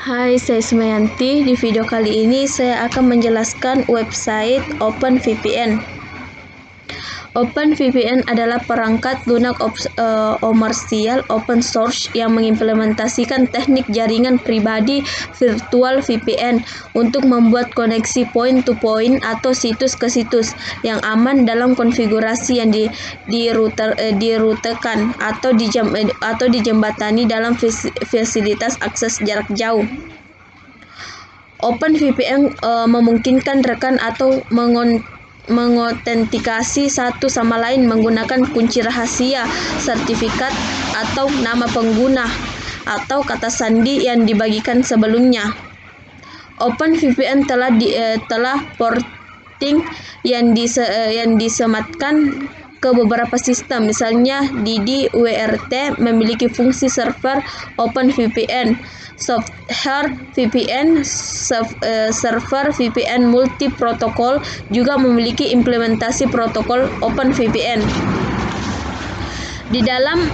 Hai, saya Sumayanti. Di video kali ini saya akan menjelaskan website OpenVPN. OpenVPN adalah perangkat lunak komersial open source yang mengimplementasikan teknik jaringan pribadi virtual VPN untuk membuat koneksi point-to-point atau situs ke situs yang aman dalam konfigurasi yang dirutekan atau dijembatani dalam fasilitas akses jarak jauh. OpenVPN memungkinkan rekan atau mengotentikasi satu sama lain menggunakan kunci rahasia, sertifikat, atau nama pengguna atau kata sandi yang dibagikan sebelumnya. OpenVPN telah porting yang disematkan ke beberapa sistem, misalnya DD-WRT memiliki fungsi server OpenVPN, Software VPN, server VPN multi protokol juga memiliki implementasi protokol OpenVPN. Di dalam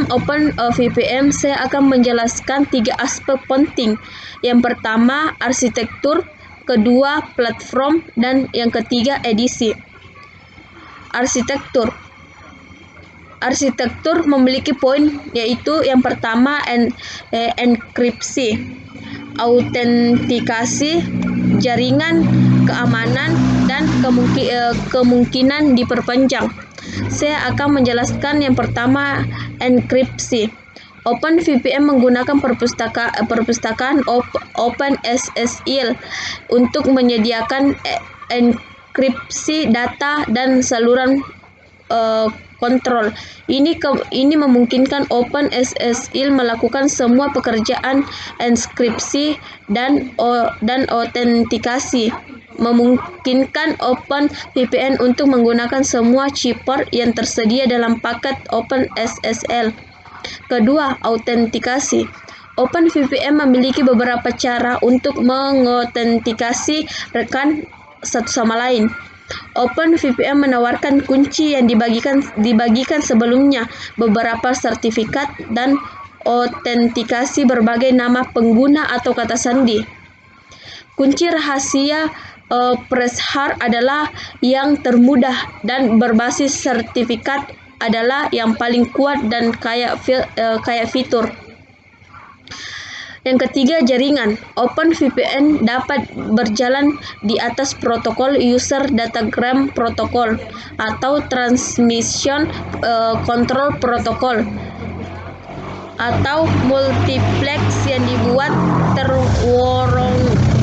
OpenVPN saya akan menjelaskan 3 aspek penting. Yang pertama, arsitektur, kedua, platform, dan yang ketiga, edisi. Arsitektur memiliki poin, yaitu yang pertama enkripsi, autentikasi, jaringan, keamanan, dan kemungkinan diperpanjang. Saya akan menjelaskan yang pertama, enkripsi. OpenVPN menggunakan perpustakaan OpenSSL untuk menyediakan enkripsi data dan saluran kontrol. Ini memungkinkan OpenSSL melakukan semua pekerjaan enskripsi dan autentikasi. Memungkinkan OpenVPN untuk menggunakan semua shipper yang tersedia dalam paket OpenSSL. Kedua, autentikasi. OpenVPN memiliki beberapa cara untuk mengotentikasi rekan satu sama lain. OpenVPN menawarkan kunci yang dibagikan sebelumnya, beberapa sertifikat, dan autentikasi berbagai nama pengguna atau kata sandi. Kunci rahasia Preshard adalah yang termudah dan berbasis sertifikat adalah yang paling kuat dan kaya fitur. Yang ketiga, jaringan. OpenVPN dapat berjalan di atas protokol User Datagram Protocol atau Transmission Control Protocol atau multiplex yang dibuat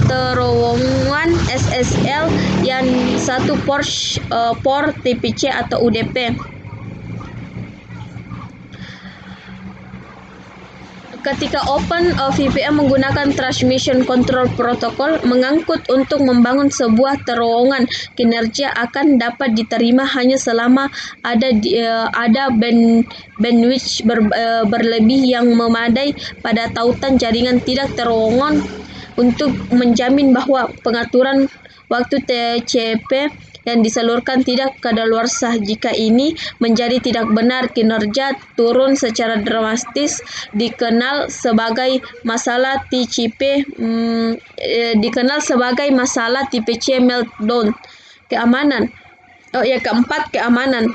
terowongan SSL yang satu port TPC atau UDP. Ketika OpenVPN menggunakan Transmission Control Protocol mengangkut untuk membangun sebuah terowongan, kinerja akan dapat diterima hanya selama ada bandwidth berlebih yang memadai pada tautan jaringan tidak terowongan untuk menjamin bahwa pengaturan waktu TCP yang disalurkan tidak kadaluarsa. Jika ini menjadi tidak benar, kinerja turun secara dramatis, dikenal sebagai masalah TPC meltdown. Keempat, keamanan.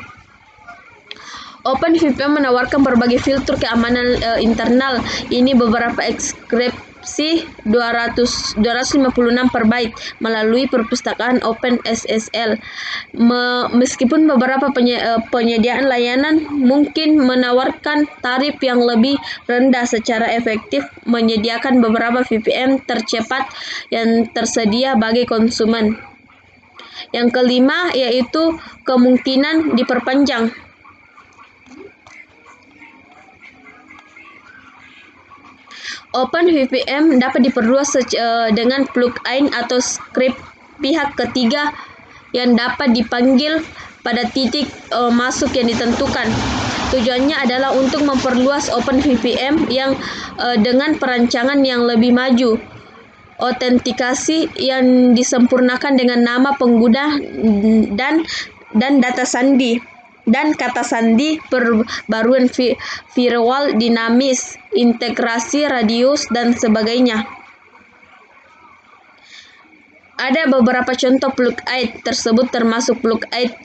OpenVPN menawarkan berbagai fitur keamanan internal. Ini beberapa enkripsi 256 per byte melalui perpustakaan OpenSSL. Meskipun beberapa penyediaan layanan mungkin menawarkan tarif yang lebih rendah, secara efektif menyediakan beberapa VPN tercepat yang tersedia bagi konsumen. Yang kelima, yaitu kemungkinan diperpanjang. OpenVPN dapat diperluas dengan plugin atau skrip pihak ketiga yang dapat dipanggil pada titik masuk yang ditentukan. Tujuannya adalah untuk memperluas OpenVPN yang dengan perancangan yang lebih maju. Autentikasi yang disempurnakan dengan nama pengguna dan data sandi. dan kata sandi, perbaruan firewall dinamis, integrasi radius, dan sebagainya. Ada beberapa contoh plug-in tersebut termasuk plug-in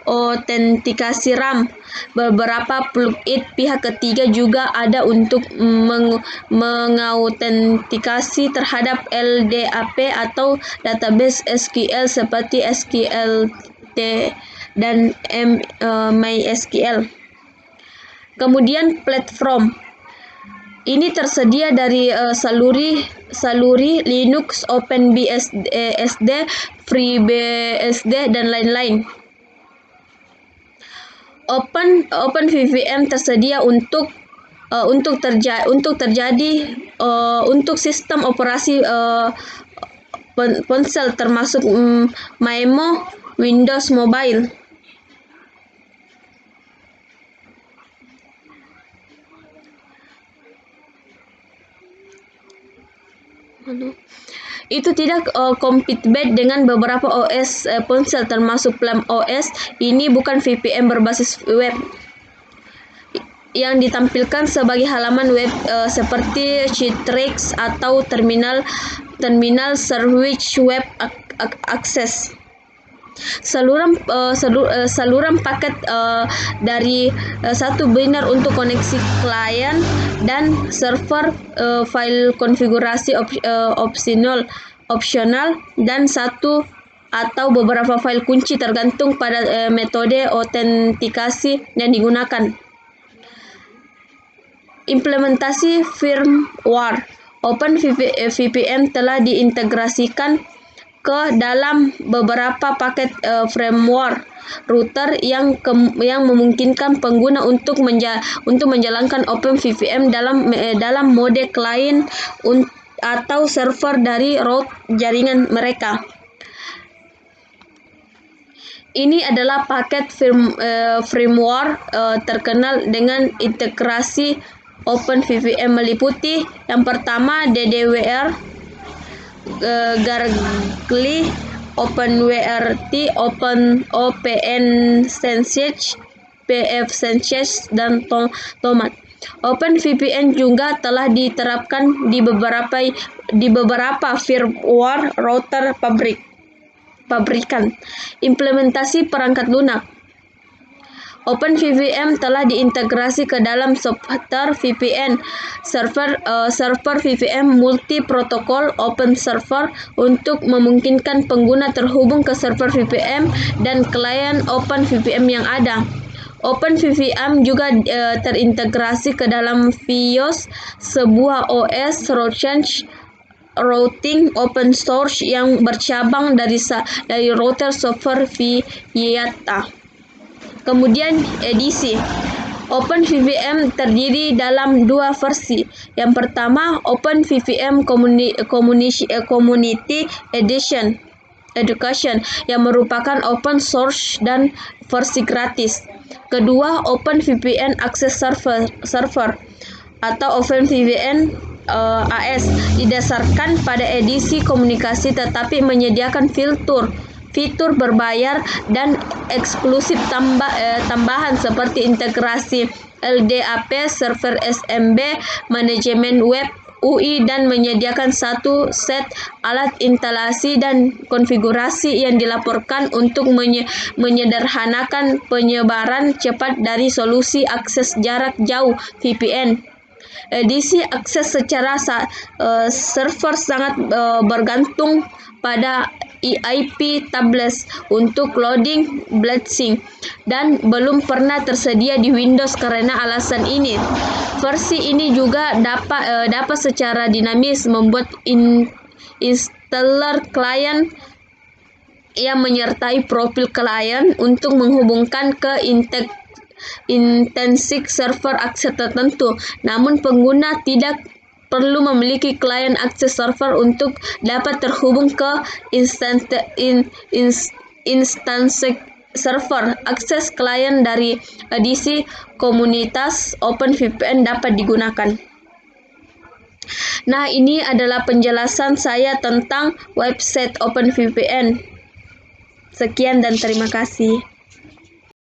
autentikasi RAM. Beberapa plug-in pihak ketiga juga ada untuk mengautentikasi terhadap LDAP atau database SQL seperti SQLite dan MySQL. Kemudian platform. Ini tersedia dari Saluri, Linux, OpenBSD, FreeBSD, dan lain-lain. OpenVPN tersedia untuk sistem operasi ponsel termasuk MAMO, Windows Mobile. Itu tidak compatible dengan beberapa OS ponsel termasuk Plum OS. Ini bukan VPN berbasis web yang ditampilkan sebagai halaman web seperti Citrix atau terminal Switch Web Access. Saluran paket dari satu binar untuk koneksi klien dan server, file konfigurasi opsional, dan satu atau beberapa file kunci tergantung pada metode autentikasi yang digunakan. Implementasi firmware. OpenVPN telah diintegrasikan ke dalam beberapa paket firmware router yang memungkinkan pengguna untuk menjalankan OpenVPN dalam mode klien atau server dari root jaringan mereka. Ini adalah paket firmware terkenal dengan integrasi OpenVPN meliputi yang pertama DDWR, Gargly, OpenWrt, OpenSSH, pfSSH, dan Tomat. OpenVPN juga telah diterapkan di beberapa firmware router pabrikan. Implementasi perangkat lunak. OpenVPN telah diintegrasi ke dalam software VPN, server VPN multi-protokol OpenServer untuk memungkinkan pengguna terhubung ke server VPN dan klien OpenVPN yang ada. OpenVPN juga terintegrasi ke dalam FiOS, sebuah OS routing open source yang bercabang dari router software Viyata. Kemudian edisi. OpenVPN terdiri dalam dua versi. Yang pertama, OpenVPN Community Education yang merupakan open source dan versi gratis. Kedua, OpenVPN Access Server atau OpenVPN AS didasarkan pada edisi komunikasi tetapi menyediakan fitur berbayar dan eksklusif tambahan seperti integrasi LDAP, server SMB, manajemen web UI, dan menyediakan satu set alat instalasi dan konfigurasi yang dilaporkan untuk menyederhanakan penyebaran cepat dari solusi akses jarak jauh VPN. Edisi akses secara server sangat bergantung pada IP tables untuk loading balancing dan belum pernah tersedia di Windows. Karena alasan ini, versi ini juga dapat secara dinamis membuat installer klien yang menyertai profil klien untuk menghubungkan ke intensik server akses tertentu. Namun pengguna tidak perlu memiliki klien akses server untuk dapat terhubung ke instansi server. Akses klien dari edisi komunitas OpenVPN dapat digunakan. Nah, ini adalah penjelasan saya tentang website OpenVPN. Sekian dan terima kasih.